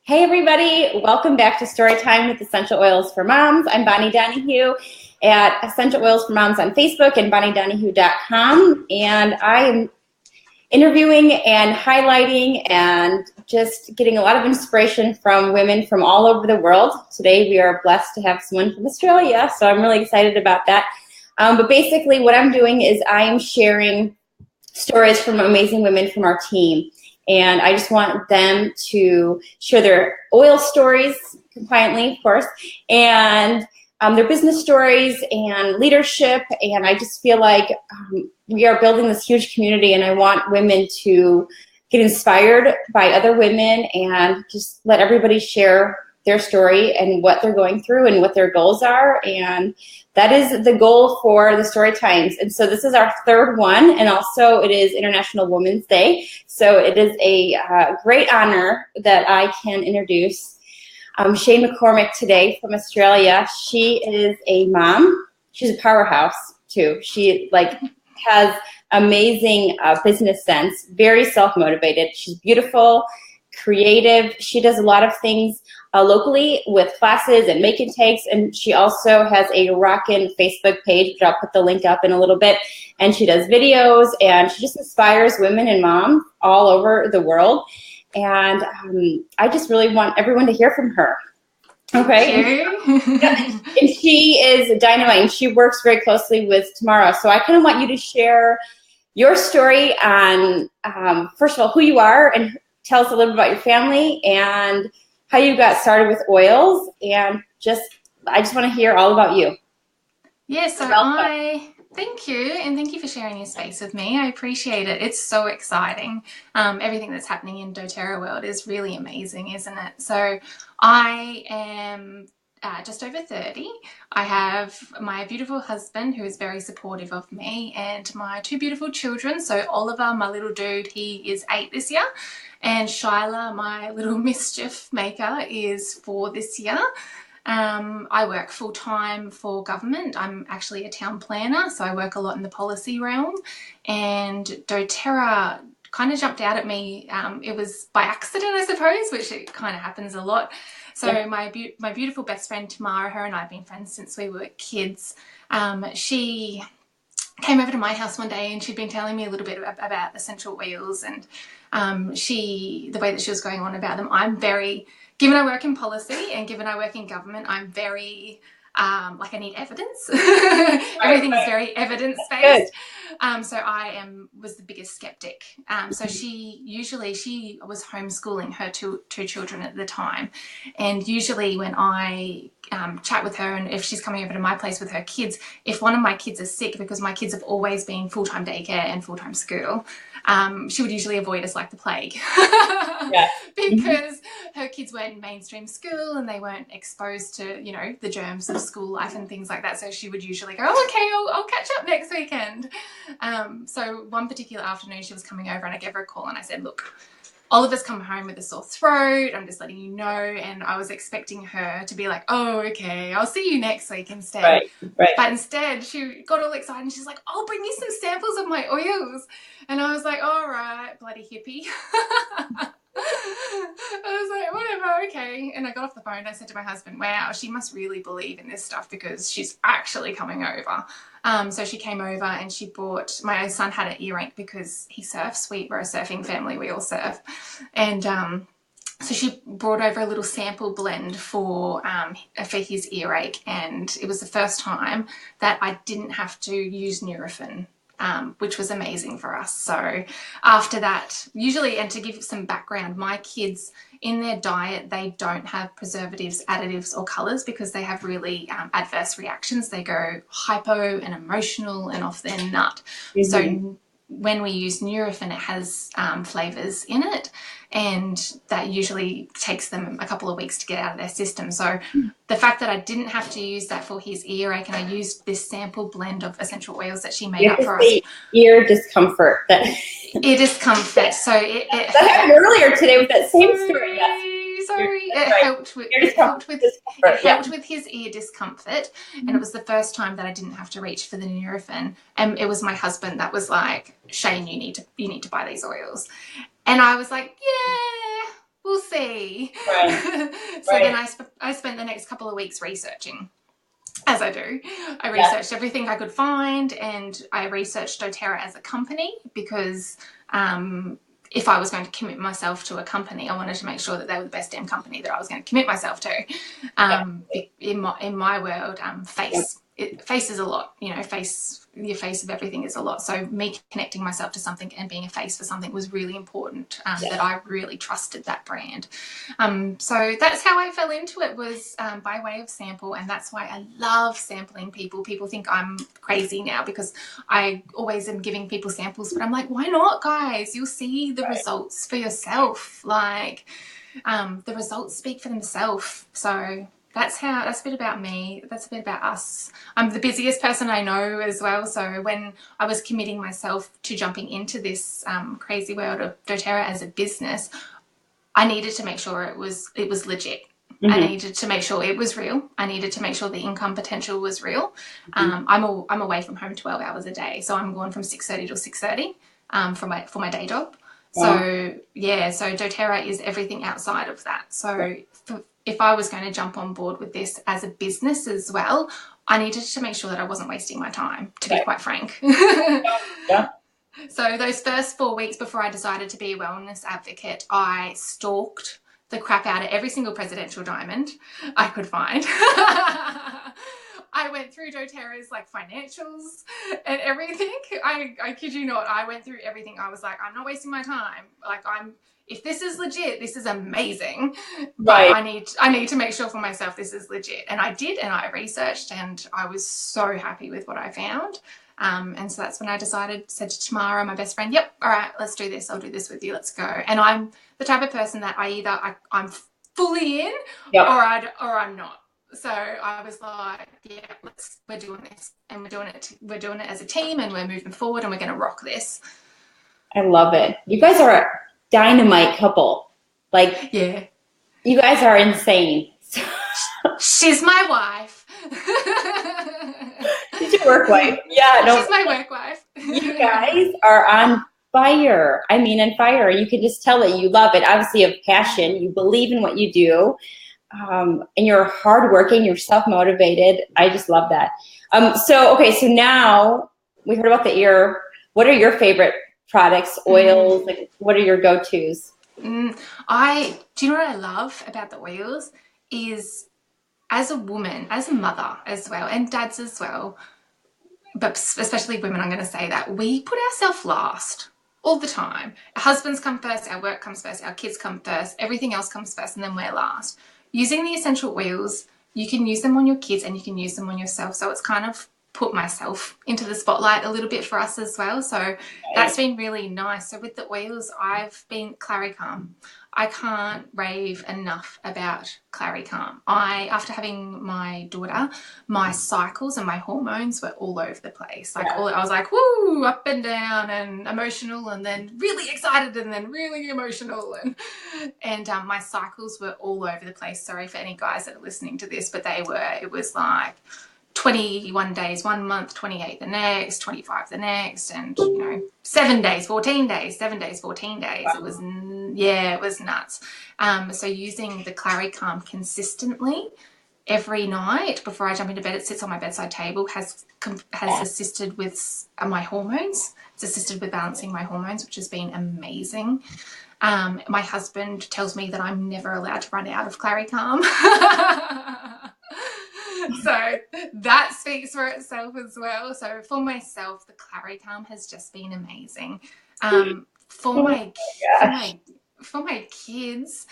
Hey everybody, welcome back to Storytime with Essential Oils for Moms. I'm Bonnie Donahue at Essential Oils for Moms on Facebook and bonniedonahue.com, and I am interviewing and highlighting and just getting a lot of inspiration from women from all over the world. Today we are blessed to have someone from Australia, so I'm really excited about that. But basically what I'm doing is I am sharing stories from amazing women from our team. And I just want them to share their oil stories, compliantly, of course, and their business stories and leadership. And I just feel like we are building this huge community, and I want women to get inspired by other women and just let everybody share their story and what they're going through and what their goals are. And that is the goal for the Story Times. And so this is our third one, and also it is International Women's Day. So it is a great honor that I can introduce Shayne McCormick today from Australia. She is a mom. She's a powerhouse too. She has amazing business sense, very self-motivated. She's beautiful, creative. She does a lot of things locally with classes and make and takes, and she also has a rockin' Facebook page, which I'll put the link up in a little bit, and she does videos, and she just inspires women and moms all over the world, and I just really want everyone to hear from her. Okay. And she is dynamite, and she works very closely with Tamara, so I kind of want you to share your story on first of all who you are, and tell us a little bit about your family and how you got started with oils, and I just want to hear all about you. Yeah, so thank you, and thank you for sharing your space with me. I appreciate it. It's so exciting. Everything that's happening in doTERRA world is really amazing, isn't it? So I am just over 30. I have my beautiful husband who is very supportive of me, and my two beautiful children. So Oliver, my little dude, he is 8 this year, and Shyla, my little mischief maker, is 4 this year. I work full-time for government. I'm actually a town planner, so I work a lot in the policy realm, and doTERRA kind of jumped out at me. It was by accident, I suppose, which it kind of happens a lot. So yeah. My beautiful best friend Tamara, her and I have been friends since we were kids. She came over to my house one day, and she'd been telling me a little bit about essential oils, and the way that she was going on about them. I'm very, given I work in policy and given I work in government, I'm very I need evidence. Everything is very evidence-based. So I was the biggest skeptic. So she was homeschooling her two children at the time. And usually when I chat with her, and if she's coming over to my place with her kids, if one of my kids is sick, because my kids have always been full-time daycare and full-time school, she would usually avoid us like the plague. Because her kids weren't in mainstream school and they weren't exposed to, the germs of school life and things like that. So she would usually go, oh, okay, I'll catch up next weekend. So one particular afternoon she was coming over, and I gave her a call and I said, look, Oliver's come home with a sore throat. I'm just letting you know. And I was expecting her to be like, oh, okay, I'll see you next week instead. Right. But instead she got all excited and she's like, I'll bring you some samples of my oils. And I was like, all right, bloody hippie. I was like, whatever, okay. And I got off the phone and I said to my husband, wow, she must really believe in this stuff because she's actually coming over. So she came over and she brought, my son had an earache because he surfs. We're a surfing family, we all surf. And so she brought over a little sample blend for his earache, and it was the first time that I didn't have to use Nurofen. Which was amazing for us. So after that, usually, and to give some background, my kids in their diet, they don't have preservatives, additives or colours because they have really adverse reactions. They go hypo and emotional and off their nut. Mm-hmm. So when we use Nurofen, it has flavours in it, and that usually takes them a couple of weeks to get out of their system. So the fact that I didn't have to use that for his earache, and I used this sample blend of essential oils that she made up for us. Ear discomfort. Ear discomfort. So that happened earlier today with that same story. Yes. Sorry, it helped with his ear discomfort, and it was the first time that I didn't have to reach for the Nurofen. And it was my husband that was like, Shayne, you need to buy these oils. And I was like, yeah, we'll see. Right. So Right. then I spent the next couple of weeks researching. As I do, I researched everything I could find, and I researched doTERRA as a company because if I was going to commit myself to a company, I wanted to make sure that they were the best damn company that I was going to commit myself to. In my world, face is a lot. You know, your face of everything is a lot. So me connecting myself to something and being a face for something was really important. That I really trusted that brand. So that's how I fell into it, was by way of sample, and that's why I love sampling people. People think I'm crazy now because I always am giving people samples, but I'm like, why not, guys? You'll see the results for yourself. Like, the results speak for themselves. So that's a bit about me. That's a bit about us. I'm the busiest person I know as well. So when I was committing myself to jumping into this crazy world of doTERRA as a business, I needed to make sure it was legit. Mm-hmm. I needed to make sure it was real. I needed to make sure the income potential was real. Mm-hmm. I'm away from home 12 hours a day, so I'm going from 6:30 to 6:30 for my day job. Wow. So doTERRA is everything outside of that. So if I was going to jump on board with this as a business as well, I needed to make sure that I wasn't wasting my time, to be quite frank. Yeah. So those first 4 weeks before I decided to be a wellness advocate, I stalked the crap out of every single presidential diamond I could find. I went through doTERRA's like financials and everything. I kid you not. I went through everything. I was like, I'm not wasting my time. Like, if this is legit, this is amazing. Right. But I need to make sure for myself this is legit. And I did, and I researched, and I was so happy with what I found. And so that's when I said to Tamara, my best friend, yep, all right, let's do this. I'll do this with you. Let's go. And I'm the type of person that I'm fully in, or I'm not. So I was like, yeah, we're doing this, and we're doing it as a team, and we're moving forward, and we're going to rock this. I love it. You guys are a dynamite couple. Like, yeah, you guys are insane. She's my wife. She's your work wife. Yeah, no, she's my work wife. You guys are on fire. I mean, on fire. You can just tell that you love it. Obviously, you have passion. You believe in what you do. And you're hardworking. You're self-motivated. I just love that. So now we heard about the ear. What are your favorite products, oils? Like, what are your go-tos? Do you know what I love about the oils is, as a woman, as a mother as well, and dads as well, but especially women, I'm going to say that, we put ourselves last all the time. Our husbands come first, our work comes first, our kids come first, everything else comes first, and then we're last. Using the essential oils, you can use them on your kids and you can use them on yourself. So it's kind of put myself into the spotlight a little bit for us as well. So that's been really nice. So with the oils, I've been Claricalm. I can't rave enough about Claricalm. After having my daughter, my cycles and my hormones were all over the place. I was like, woo, up and down and emotional, and then really excited, and then really emotional. And my cycles were all over the place. Sorry for any guys that are listening to this, but it was like 21 days 1 month, 28 the next, 25 the next, and 7 days 14 days, 7 days 14 days. Wow. It was nuts. So using the Claricalm consistently every night before I jump into bed, it sits on my bedside table, has assisted with my hormones. It's assisted with balancing my hormones, which has been amazing. My husband tells me that I'm never allowed to run out of Claricalm. So that speaks for itself as well. So for myself, the Claricalm has just been amazing. For my kids,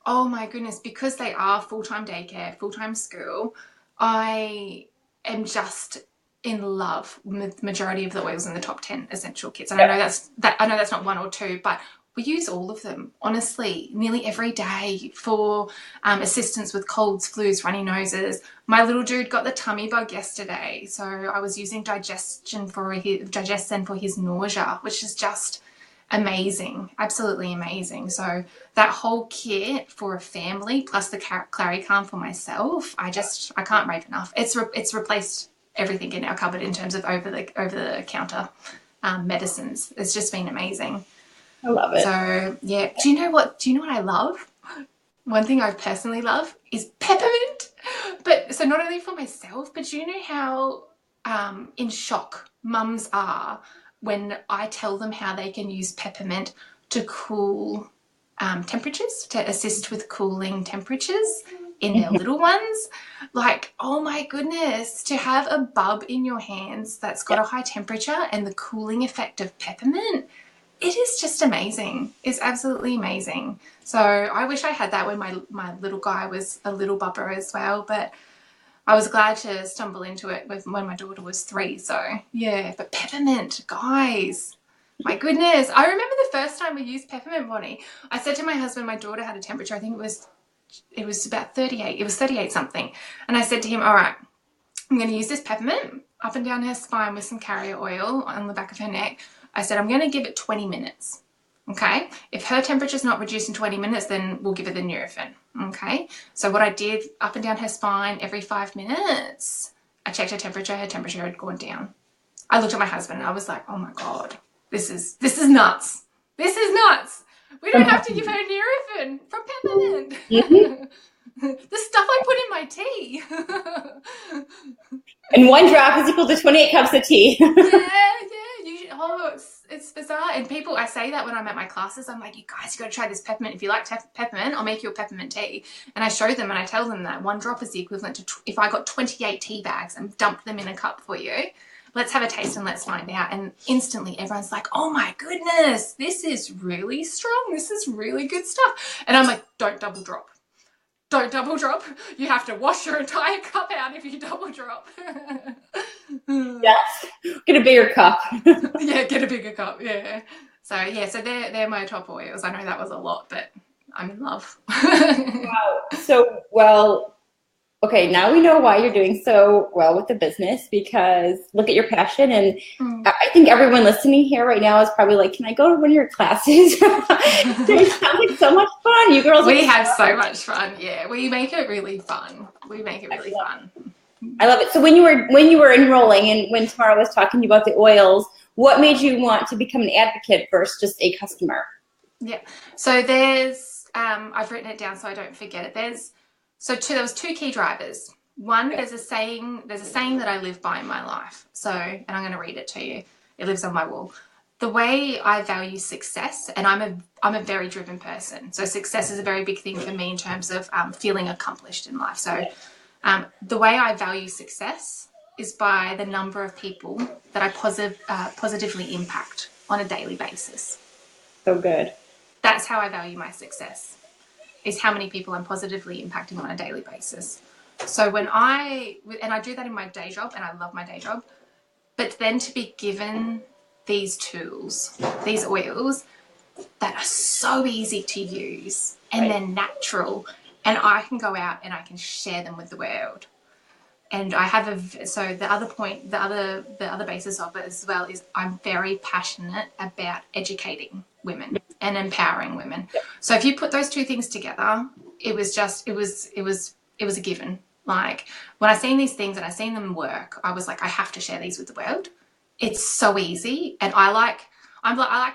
oh my goodness, because they are full-time daycare, full-time school, I am just in love with the majority of the oils in the top 10 essential kits. And I know that's not one or two, but we use all of them, honestly, nearly every day for assistance with colds, flus, runny noses. My little dude got the tummy bug yesterday, so I was using Digestin for his nausea, which is just amazing, absolutely amazing. So that whole kit for a family, plus the Claricalm for myself, I can't rave enough. It's replaced everything in our cupboard in terms of over the counter medicines. It's just been amazing. I love it. So yeah, do you know what I love? one thing I personally love is peppermint. But so not only for myself, but you know how in shock mums are when I tell them how they can use peppermint to cool temperatures, to assist with cooling temperatures in their little ones. Like, oh my goodness, to have a bub in your hands that's got a high temperature and the cooling effect of peppermint, it is just amazing. It's absolutely amazing. So I wish I had that when my little guy was a little bubber as well, but I was glad to stumble into it when my daughter was 3. So yeah, but peppermint, guys, my goodness. I remember the first time we used peppermint, Bonnie. I said to my husband, my daughter had a temperature, I think it was about 38. It was 38 something. And I said to him, all right, I'm going to use this peppermint up and down her spine with some carrier oil on the back of her neck. I said, I'm going to give it 20 minutes. Okay. If her temperature's not reduced in 20 minutes, then we'll give her the Nurofen. Okay. So what I did up and down her spine every 5 minutes, I checked her temperature had gone down. I looked at my husband and I was like, oh my God, this is nuts. This is nuts. We don't have to give her Nurofen from peppermint. Mm-hmm. The stuff I put in my tea. And 1 drop is equal to 28 cups of tea. It's bizarre. And people, I say that when I'm at my classes, I'm like, you guys, you got to try this peppermint. If you like peppermint, I'll make you a peppermint tea. And I show them and I tell them that 1 drop is the equivalent to, if I got 28 tea bags and dumped them in a cup for you, let's have a taste and let's find out. And instantly everyone's like, oh my goodness, this is really strong. This is really good stuff. And I'm like, don't double drop. Don't double drop. You have to wash your entire cup out if you double drop. Yes. Get a bigger cup. Yeah, get a bigger cup. Yeah. So they're my top oils. I know that was a lot, but I'm in love. Wow. So, well, okay, now we know why you're doing so well with the business, because look at your passion. And I think everyone listening here right now is probably like, can I go to one of your classes? It sounds like so much fun. You girls have so much fun. Yeah, we make it really fun. Fun. I love it. So when you were enrolling and when Tamara was talking to you about the oils, what made you want to become an advocate versus just a customer? Yeah. So there's I've written it down so I don't forget it. There was 2 key drivers. One, there's a saying that I live by in my life. So, and I'm going to read it to you. It lives on my wall. The way I value success, and I'm a very driven person. So success is a very big thing for me in terms of feeling accomplished in life. So the way I value success is by the number of people that I positively impact on a daily basis. So good. That's how I value my success, is how many people I'm positively impacting on a daily basis. So and I do that in my day job, and I love my day job, but then to be given these tools, these oils that are so easy to use and they're natural, and I can go out and I can share them with the world. And I have the other basis of it as well is I'm very passionate about educating women and empowering women. Yep. So if you put those 2 things together, it was a given. Like when I seen these things and I seen them work, I was like, I have to share these with the world. It's so easy. And I like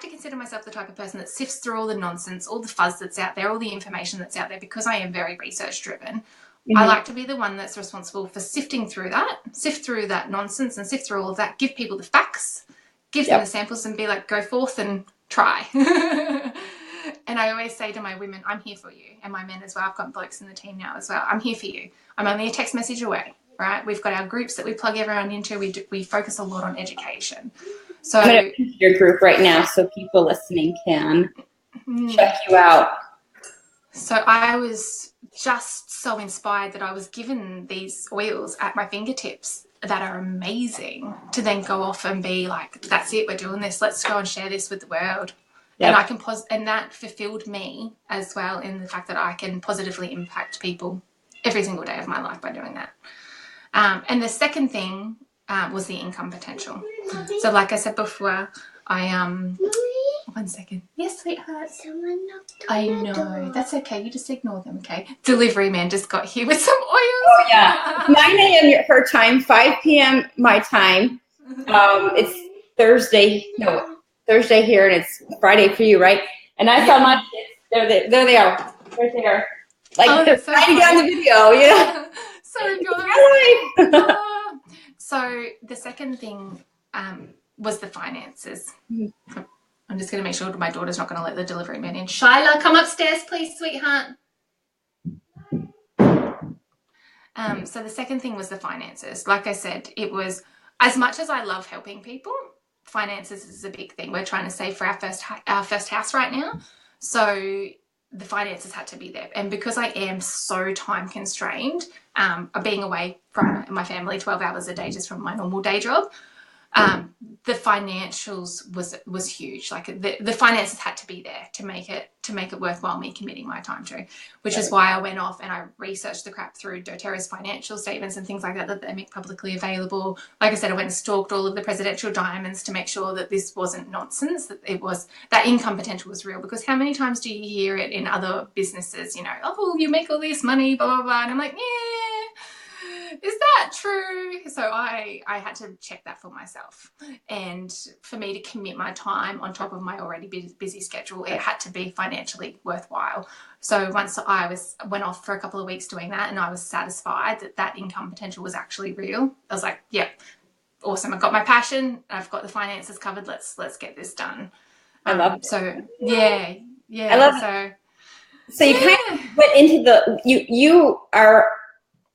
to consider myself the type of person that sifts through all the nonsense, all the fuzz that's out there, all the information that's out there, because I am very research driven. Mm-hmm. I like to be the one that's responsible for sifting through that nonsense and sift through all of that, give people the facts, give them the samples and be like, go forth and try. And I always say to my women, I'm here for you. And my men as well. I've got blokes in the team now as well. I'm here for you. I'm only a text message away, right? We've got our groups that we plug everyone into. We focus a lot on education. So I'm going to put your group right now so people listening can check you out. So I was just so inspired that I was given these oils at my fingertips that are amazing to then go off and be like, that's it, we're doing this. Let's go and share this with the world. Yep. And I can and that fulfilled me as well in the fact that I can positively impact people every single day of my life by doing that. And the second thing was the income potential. So like I said before, one second. Yes, sweetheart. Someone knocked I on the know. door. That's okay. You just ignore them, okay? Delivery man just got here with some oils. Oh, yeah. 9 a.m. her time, 5 p.m. my time. It's Thursday here, and it's Friday for you, right? And I saw my kids. There they are. Right there. Like that's so writing funny. down the video, yeah. So My life. so the second thing was the finances. I'm just going to make sure my daughter's not going to let the delivery man in. Shyla, come upstairs, please, sweetheart. So the second thing was the finances. Like I said, it was, as much as I love helping people, finances is a big thing. We're trying to save for our first house right now. So the finances had to be there. And because I am so time constrained, being away from my family 12 hours a day just from my normal day job, the financials was huge. Like the finances had to be there to make it worthwhile me committing my time to, which is why I went off and I researched the crap through doTERRA's financial statements and things like that they make publicly available. Like I said, I went and stalked all of the presidential diamonds to make sure that this wasn't nonsense, that it was, that income potential was real. Because how many times do you hear it in other businesses, oh, you make all this money, blah, blah, blah. And I'm like, yeah, is that true? So I had to check that for myself. And for me to commit my time on top of my already busy schedule, it had to be financially worthwhile. So once I went off for a couple of weeks doing that and I was satisfied that income potential was actually real, I was like, yeah, awesome. I've got my passion. I've got the finances covered. Let's get this done. I love it. So yeah. I love it. So you kind of went into you are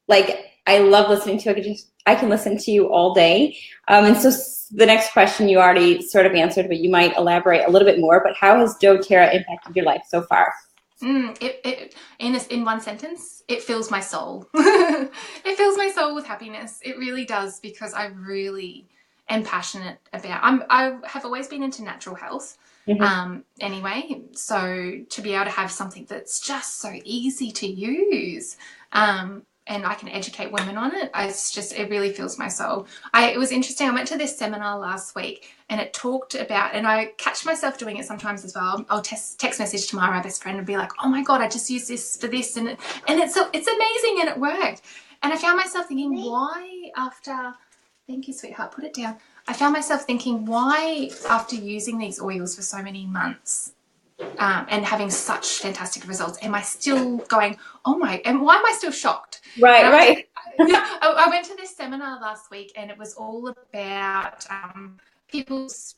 like, I love listening to it. I can listen to you all day. And so the next question you already sort of answered, but you might elaborate a little bit more. But how has doTERRA impacted your life so far? In one sentence, it fills my soul. It fills my soul with happiness. It really does, because I really am passionate about. I have always been into natural health. Anyway, so to be able to have something that's just so easy to use, and I can educate women on it, it really fills my soul. It was interesting. I went to this seminar last week and it talked about, and I catch myself doing it sometimes as well. I'll text message to my best friend and be like, oh my God, I just used this for this. And it's amazing, and it worked. And I found myself thinking, why after, thank you, sweetheart, put it down. I found myself thinking, why after using these oils for so many months, and having such fantastic results, am I still going, and why am I still shocked? Right. I went to this seminar last week and it was all about it was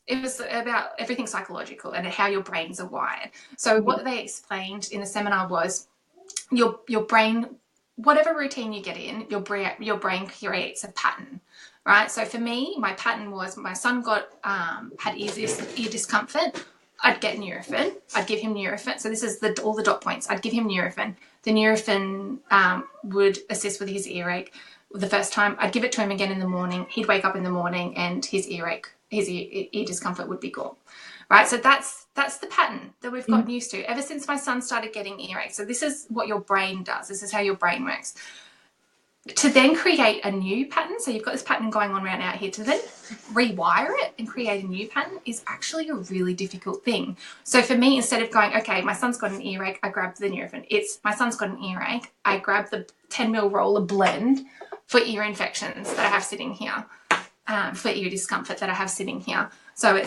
about everything psychological and how your brains are wired. So what they explained in the seminar was your brain, whatever routine you get in, your brain creates a pattern. Right. So for me, my pattern was my son had ear discomfort. I'd get Nurofen. I'd give him Nurofen. So this is all the dot points. I'd give him Nurofen. The Nurofen would assist with his earache. The first time, I'd give it to him again in the morning. He'd wake up in the morning and his earache, his ear discomfort would be gone. Right? So that's the pattern that we've gotten used to ever since my son started getting earache. So this is what your brain does. This is how your brain works. To then create a new pattern, so you've got this pattern going on right out here, to then rewire it and create a new pattern is actually a really difficult thing. So for me, instead of going, okay, my son's got an earache, I grab the Nurofen. It's my son's got an earache, I grab the 10 ml roller blend for ear infections that I have sitting here, for ear discomfort that I have sitting here. So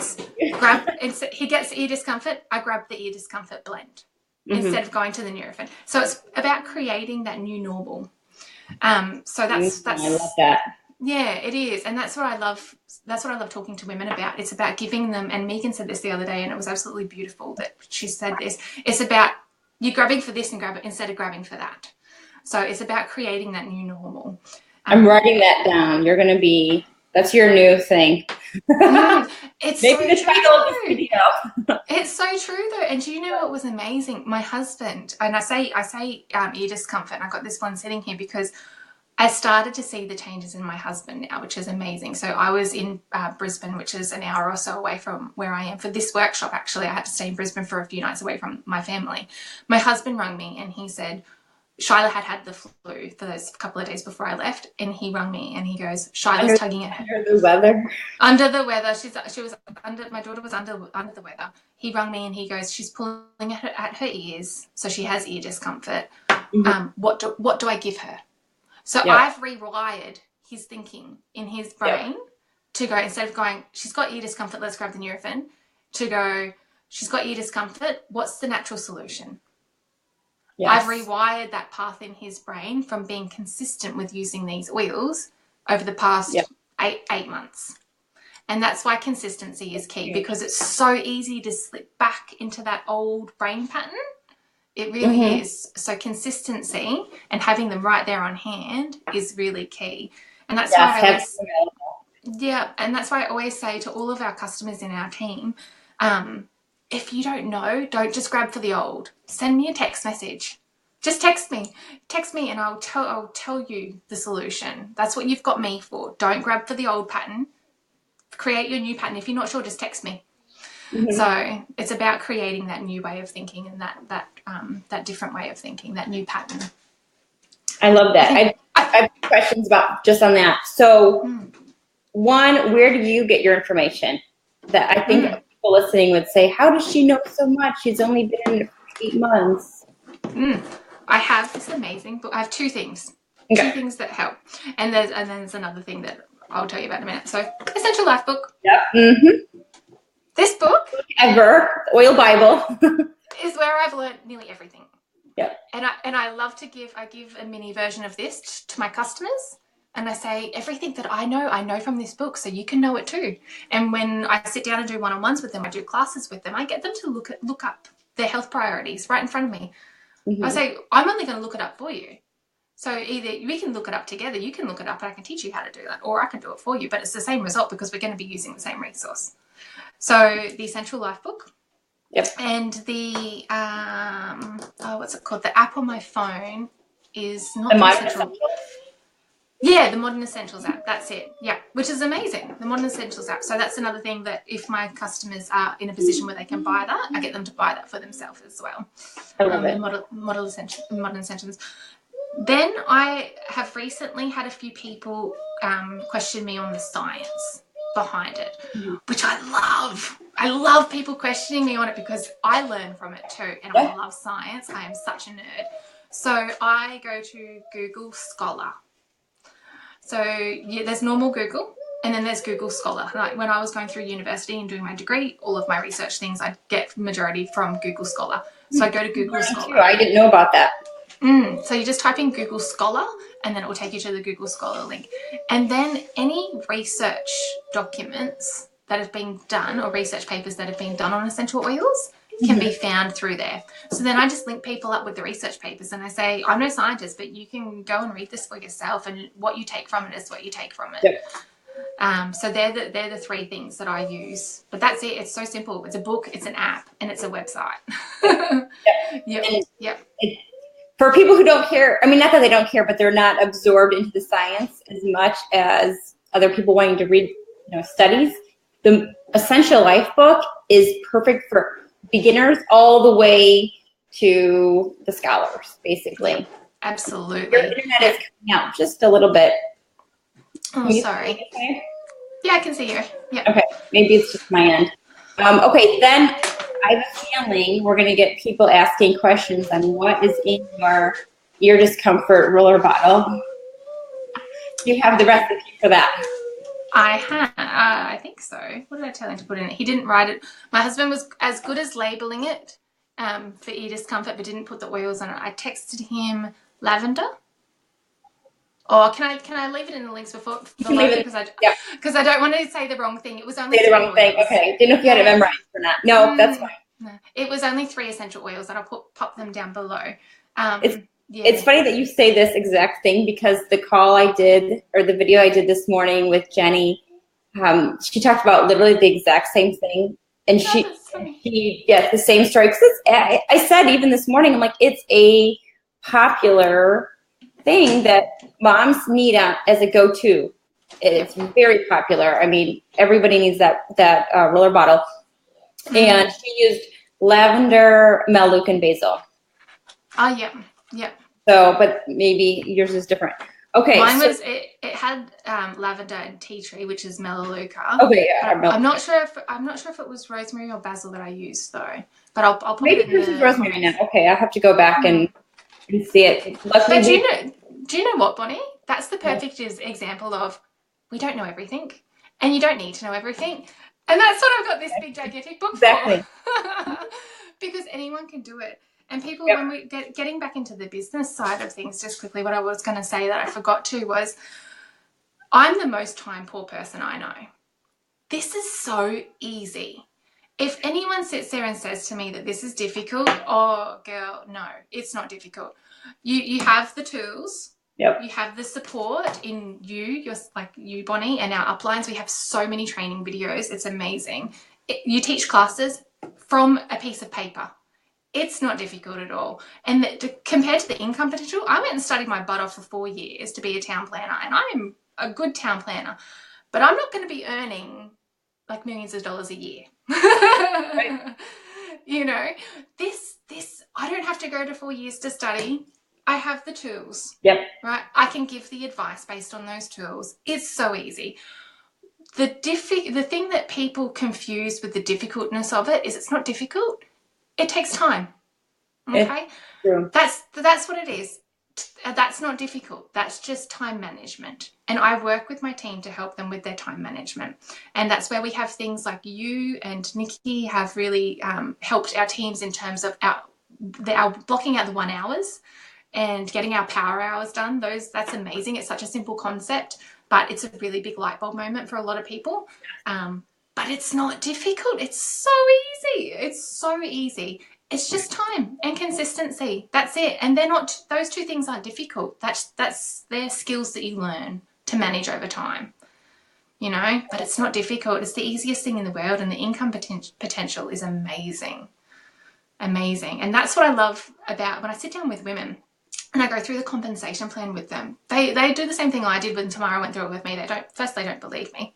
he gets ear discomfort, I grab the ear discomfort blend instead of going to the Nurofen. So it's about creating that new normal. So that's I love that. Yeah, it is. And that's what I love. That's what I love talking to women about. It's about giving them, and Megan said this the other day and it was absolutely beautiful that she said this. It's about you grabbing for this and instead of grabbing for that. So it's about creating that new normal. I'm writing that down. That's your new thing. It's maybe so the title of this video. It's so true though. And do you know what was amazing? My husband, and I say ear discomfort, and I got this one sitting here because I started to see the changes in my husband now, which is amazing. So I was in Brisbane, which is an hour or so away from where I am for this workshop. Actually, I had to stay in Brisbane for a few nights away from my family. My husband rang me and he said, Shyla had the flu for those couple of days before I left, and he rang me and he goes, Shyla's tugging at her. Under the weather. Under the weather. My daughter was under the weather. He rang me and he goes, she's pulling at her ears, so she has ear discomfort. What do I give her? So I've rewired his thinking in his brain to go, instead of going, she's got ear discomfort, let's grab the Nurofen, to go, she's got ear discomfort, what's the natural solution? I've rewired that path in his brain from being consistent with using these oils over the past 8 months. And that's why consistency is key, because it's so easy to slip back into that old brain pattern. It really is. So consistency and having them right there on hand is really key. And that's why I always say to all of our customers in our team, if you don't know, don't just grab for the old. Send me a text message. Just text me and I'll tell you the solution. That's what you've got me for. Don't grab for the old pattern. Create your new pattern. If you're not sure, just text me. So it's about creating that new way of thinking and that different way of thinking, that new pattern. I love that. I have questions about just on that. So one, where do you get your information? That I think people listening would say, how does she know so much? She's only been in it for 8 months. I have this amazing book. I have 2 things. Okay. 2 things that help. And then there's another thing that I'll tell you about in a minute. So, Essential Life book. Yep. This book Oil Bible is where I've learned nearly everything. Yep. And I love to give a mini version of this to my customers, and I say everything that I know from this book, so you can know it too. And when I sit down and do one-on-ones with them, I do classes with them, I get them to look up their health priorities right in front of me. I say, I'm only going to look it up for you. So either we can look it up together, you can look it up and I can teach you how to do that, or I can do it for you, but it's the same result because we're going to be using the same resource. So the Essential Life book. Yep. And the, what's it called? The app on my phone is not the Modern Essentials. Yeah, the Modern Essentials app. That's it. Yeah, which is amazing. The Modern Essentials app. So that's another thing that if my customers are in a position where they can buy that, I get them to buy that for themselves as well. I love it. The Modern Essentials. Then I have recently had a few people question me on the science behind it, which I love. I love people questioning me on it because I learn from it too, and I love science. I am such a nerd. So I go to Google Scholar. So there's normal Google, and then there's Google Scholar. Like when I was going through university and doing my degree, all of my research things I get majority from Google Scholar. So I go to Google Scholar. I didn't know about that. So you just type in Google Scholar and then it will take you to the Google Scholar link. And then any research documents that have been done or research papers that have been done on essential oils can be found through there. So then I just link people up with the research papers and I say, I'm no scientist, but you can go and read this for yourself, and what you take from it is what you take from it. Yep. So they're the 3 things that I use. But that's it. It's so simple. It's a book, it's an app, and it's a website. Yep. For people who don't care, I mean, not that they don't care, but they're not absorbed into the science as much as other people wanting to read, studies. The Essential Life book is perfect for beginners all the way to the scholars, basically. Absolutely. Your internet is coming out just a little bit. Oh, sorry. Okay? Yeah, I can see you. Yeah. Okay, maybe it's just my end. Okay, then I have a feeling we're going to get people asking questions on what is in your ear discomfort roller bottle. You have the recipe for that. I have. I think so. What did I tell him to put in it? He didn't write it. My husband was as good as labeling it for ear discomfort, but didn't put the oils on it. I texted him lavender. Or can I leave it in the links before because I don't want to say the wrong thing. It was only say the wrong thing. Okay, didn't know if you had it memorized or not. No, that's fine. No. It was only 3 essential oils, and I'll pop them down below. It's funny that you say this exact thing because the call I did or the video I did this morning with Jenny, she talked about literally the exact same thing, and she the same story. Because I said even this morning, I'm like, it's a popular thing that moms need as a go-to. It's very popular. I mean, everybody needs that roller bottle. And she used lavender, Melaleuca, and basil. Oh, yeah. So, but maybe yours is different. Okay. Mine was, it had lavender and tea tree, which is Melaleuca. Okay, yeah. I'm not sure if it was rosemary or basil that I used though. But I'll put maybe it in the rosemary now. Okay, I'll have to go back and see it. Luckily, but do you know what, Bonnie? That's the perfect example of we don't know everything, and you don't need to know everything. And that's what I've got this big gigantic book for. Because anyone can do it. And people, Yep. when we getting back into the business side of things, just quickly, what I was going to say that I forgot to was, I'm the most time poor person I know. This is so easy. If anyone sits there and says to me that this is difficult, oh girl, no, it's not difficult. You have the tools. Yep. You have the support in you, like you, Bonnie, and our uplines. We have so many training videos. It's amazing. You teach classes from a piece of paper. It's not difficult at all. And compared to the income potential, I went and studied my butt off for 4 years to be a town planner, and I am a good town planner, but I'm not going to be earning like millions of dollars a year. Right. You know, this, I don't have to go to 4 years to study. I have the tools. Yep. Right. I can give the advice based on those tools. It's so easy. The thing that people confuse with the difficultness of it is it's not difficult. It takes time. Okay. That's what it is. That's not difficult. That's just time management. And I work with my team to help them with their time management. And that's where we have things like you and Nikki have really helped our teams in terms of our blocking out the 1 hours and getting our power hours done. That's amazing. It's such a simple concept, but it's a really big light bulb moment for a lot of people. But it's not difficult. It's so easy. It's so easy. It's just time and consistency. That's it. And those two things aren't difficult. They're skills that you learn to manage over time, you know, but it's not difficult. It's the easiest thing in the world, and the income potential is amazing. Amazing. And that's what I love about when I sit down with women and I go through the compensation plan with them. They do the same thing I did when Tamara went through it with me. They don't believe me.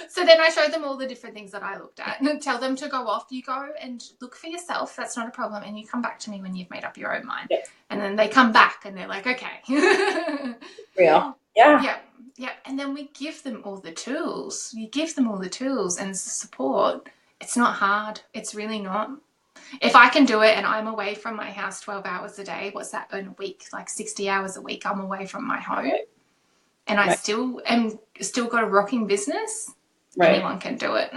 So then I show them all the different things that I looked at and tell them to go off. You go and look for yourself. That's not a problem. And you come back to me when you've made up your own mind. Yep. And then they come back and they're like, okay. Real. Yeah. Yeah. And then we give them all the tools. You give them all the tools and support. It's not hard. It's really not. If I can do it and I'm away from my house 12 hours a day, what's that in a week? Like 60 hours a week I'm away from my home. And I still got a rocking business. Right. Anyone can do it.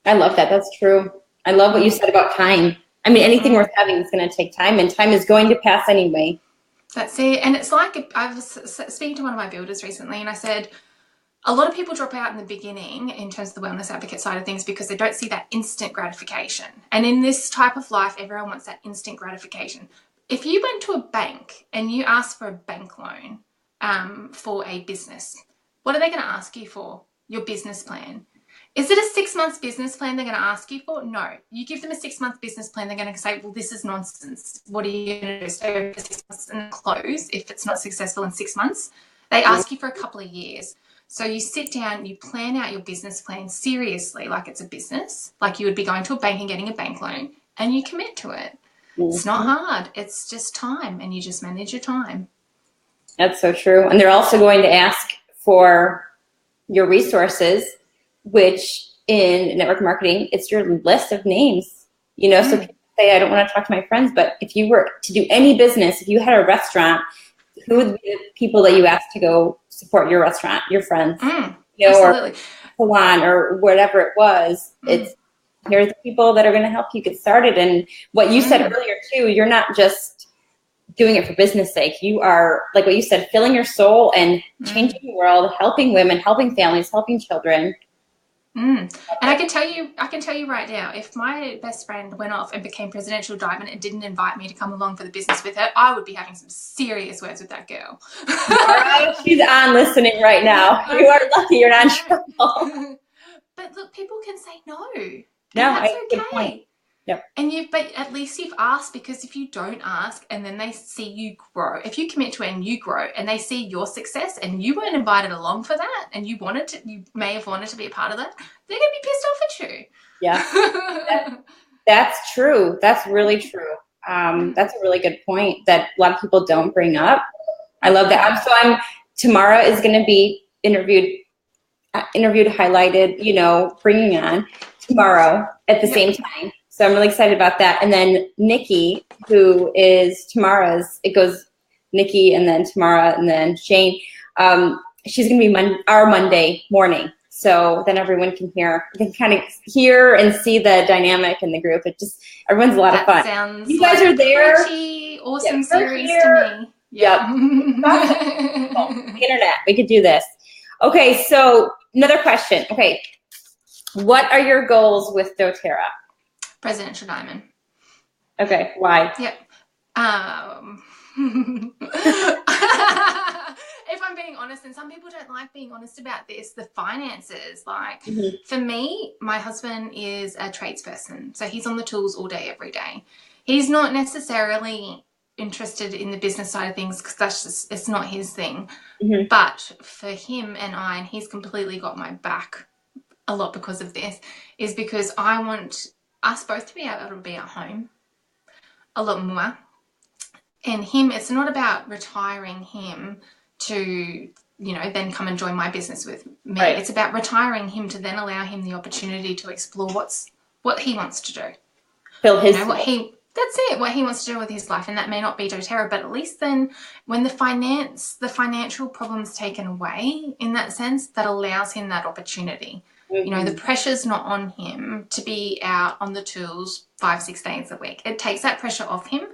I love that. That's true. I love what you said about time. I mean, anything worth having is going to take time, and time is going to pass anyway. That's it. And it's like, I was speaking to one of my builders recently, and I said, a lot of people drop out in the beginning in terms of the wellness advocate side of things because they don't see that instant gratification. And in this type of life, everyone wants that instant gratification. If you went to a bank and you asked for a bank loan for a business, what are they going to ask you for? Your business plan. Is it a 6 months business plan they're going to ask you for? No. You give them a 6 month business plan, they're going to say, well, this is nonsense. What are you going to do? Stay over 6 months and close if it's not successful in 6 months? They ask you for a couple of years. So you sit down, you plan out your business plan seriously, like it's a business, like you would be going to a bank and getting a bank loan, and you commit to it. It's not hard. It's just time, and you just manage your time. That's so true. And they're also going to ask for your resources, which in network marketing, it's your list of names, you know, so people say, I don't want to talk to my friends, but if you were to do any business, if you had a restaurant, who would be the people that you ask to go support your restaurant, your friends, you know, absolutely. Or salon or whatever it was. It's here's the people that are going to help you get started. And what you said earlier too, you're not just doing it for business sake. You are, like what you said, filling your soul and changing the world, helping women, helping families, helping children. And I can tell you right now, if my best friend went off and became presidential diamond and didn't invite me to come along for the business with her, I would be having some serious words with that girl. She's on listening right now. You are lucky you're not in trouble. But look, people can say no. No, that's okay. Good point. Yep. But at least you've asked, because if you don't ask and then they see you grow, if you commit to it and you grow and they see your success and you weren't invited along for that and you may have wanted to be a part of that, they're going to be pissed off at you. Yeah, that's true. That's really true. That's a really good point that a lot of people don't bring up. I love that. Tamara is going to be interviewed, highlighted, you know, bringing on tomorrow at the same time. So I'm really excited about that. And then Nikki, who is Tamara's, it goes Nikki and then Tamara and then Shayne. She's going to be our Monday morning. So then everyone can kind of hear and see the dynamic in the group. Everyone's a lot of fun. Sounds you guys like are there. Pretty awesome series to me. Yep. The internet. We could do this. Okay, so another question. Okay, what are your goals with doTERRA? Presidential Diamond. Okay, why? Yep. If I'm being honest, and some people don't like being honest about this, the finances. Like for me, my husband is a tradesperson, so he's on the tools all day, every day. He's not necessarily interested in the business side of things because it's not his thing. But for him and he's completely got my back a lot because of this, is because I want us both to be able to be at home a lot more. And him, it's not about retiring him to, then come and join my business with me. Right. It's about retiring him to then allow him the opportunity to explore what he wants to do. Fill his what he wants to do with his life. And that may not be doTERRA, but at least then when the financial problem's taken away in that sense, that allows him that opportunity. The pressure's not on him to be out on the tools 5-6 days a week. It takes that pressure off him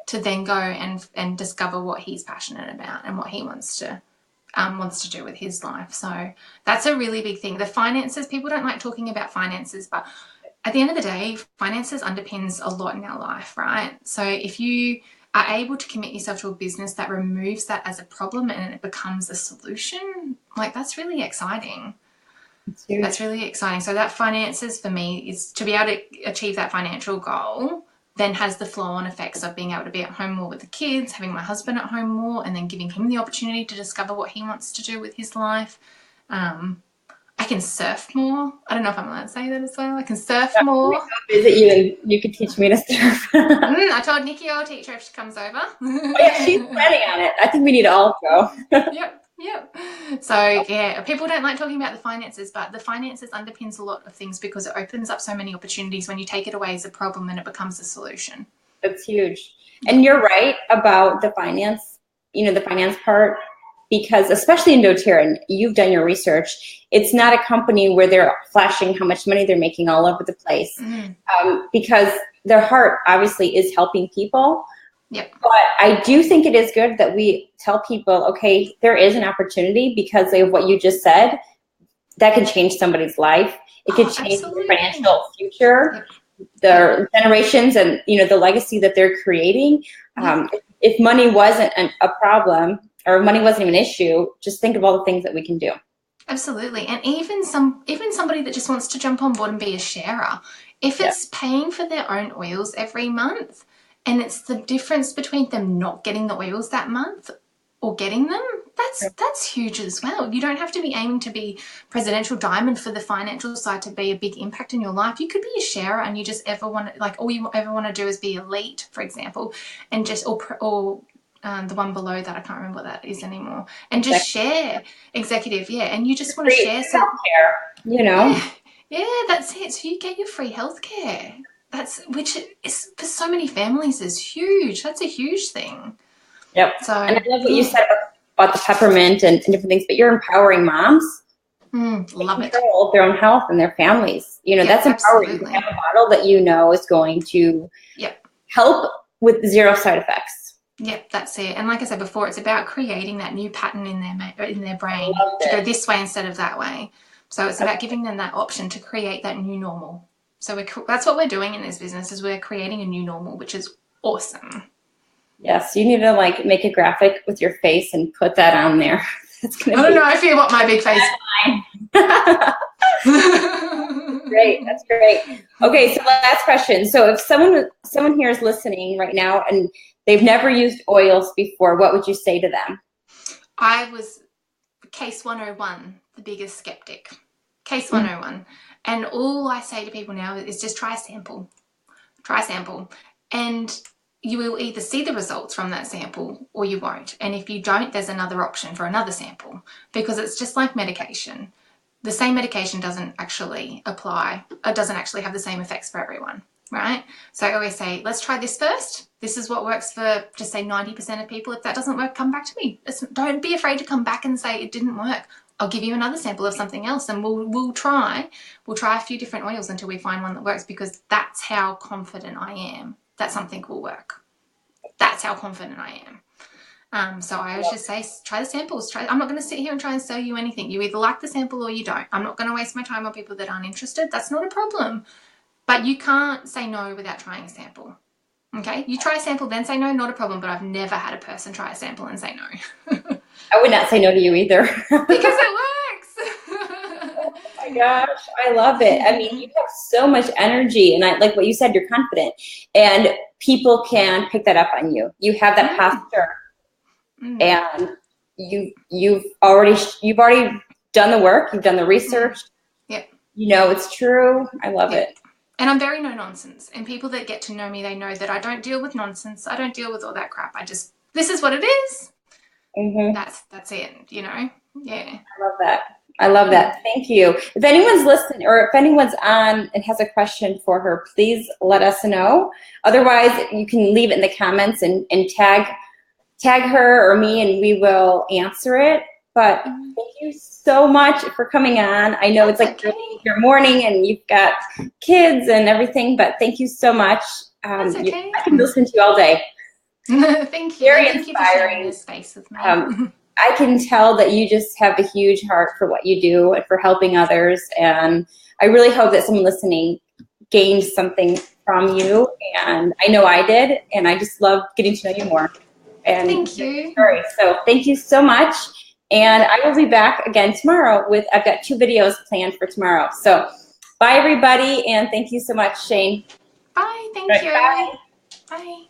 to then go and discover what he's passionate about and what he wants to do with his life. So that's a really big thing. The finances, people don't like talking about finances, but at the end of the day, finances underpins a lot in our life, right? So if you are able to commit yourself to a business that removes that as a problem and it becomes a solution, like that's really exciting. That's really exciting. So that finances for me is to be able to achieve that financial goal then has the flow-on effects of being able to be at home more with the kids, having my husband at home more, and then giving him the opportunity to discover what he wants to do with his life. I can surf more. I don't know if I'm allowed to say that as well. I can surf more. I'll visit you and you can teach me to surf. I told Nikki I'll teach her if she comes over. Oh, yeah, she's planning on it. I think we need to all go. Yep. So, yeah, people don't like talking about the finances, but the finances underpins a lot of things because it opens up so many opportunities when you take it away as a problem and it becomes a solution. That's huge. And you're right about the finance, the finance part, because especially in doTERRA, and you've done your research, it's not a company where they're flashing how much money they're making all over the place, because their heart obviously is helping people. Yep. But I do think it is good that we tell people, okay, there is an opportunity because of what you just said. That can change somebody's life. It could change their financial future, their generations, and the legacy that they're creating. If money wasn't a problem or money wasn't even an issue, just think of all the things that we can do. Absolutely. And even somebody that just wants to jump on board and be a sharer, if it's paying for their own oils every month, and it's the difference between them not getting the oils that month or getting them, that's huge as well. You don't have to be aiming to be presidential diamond for the financial side to be a big impact in your life. You could be a sharer and you just all you ever want to do is be elite, for example, and just or the one below that, I can't remember what that is anymore, and just share executive, and you just want to share some healthcare, Yeah, that's it. So you get your free healthcare. Which is for so many families is huge. That's a huge thing. Yep. So, and I love what you said about the peppermint and different things, but you're empowering moms. Love it. Control their own health and their families. That's empowering. Absolutely. You have a bottle that is going to help with 0 side effects. Yep, that's it. And like I said before, it's about creating that new pattern in their brain to go this way instead of that way. So it's about giving them that option to create that new normal. So that's what we're doing in this business, is we're creating a new normal, which is awesome. Yes, you need to make a graphic with your face and put that on there. I don't know if you want my big face. Great, that's great. Okay, so last question. So if someone here is listening right now and they've never used oils before, what would you say to them? I was case 101, the biggest skeptic. Case 101. And all I say to people now is just try a sample. Try a sample. And you will either see the results from that sample or you won't. And if you don't, there's another option for another sample, because it's just like medication. The same medication doesn't actually apply, it doesn't actually have the same effects for everyone, right? So I always say, let's try this first. This is what works for, just say 90% of people. If that doesn't work, come back to me. Don't be afraid to come back and say it didn't work. I'll give you another sample of something else, and we'll try a few different oils until we find one that works, because that's how confident I am that something will work. That's how confident I am. So I always just say, try the samples. I'm not going to sit here and try and sell you anything. You either like the sample or you don't. I'm not going to waste my time on people that aren't interested. That's not a problem. But you can't say no without trying a sample. Okay? You try a sample, then say no, not a problem. But I've never had a person try a sample and say no. I would not say no to you either. Because it works. Oh my gosh, I love it. I mean, you have so much energy, and I like what you said, you're confident, and people can pick that up on you. You have that posture, and you've already done the work, you've done the research. Yep. You know it's true. I love it. And I'm very no nonsense, and people that get to know me, they know that I don't deal with nonsense. I don't deal with all that crap. This is what it is. That's it, you know. Yeah. I love that. I love that. Thank you. If anyone's listening, or if anyone's on and has a question for her, please let us know. Otherwise, you can leave it in the comments and tag her or me, and we will answer it. But thank you so much for coming on. I know it's like your morning and you've got kids and everything, but thank you so much. That's okay. I can listen to you all day. Thank you. Very Thank inspiring. you for sharing this space with me. I can tell that you just have a huge heart for what you do and for helping others. And I really hope that someone listening gained something from you. And I know I did. And I just love getting to know you more. And thank you. So thank you so much. And I will be back again tomorrow I've got 2 videos planned for tomorrow. So bye, everybody. And thank you so much, Shayne. Bye. Thank you. Bye. Bye.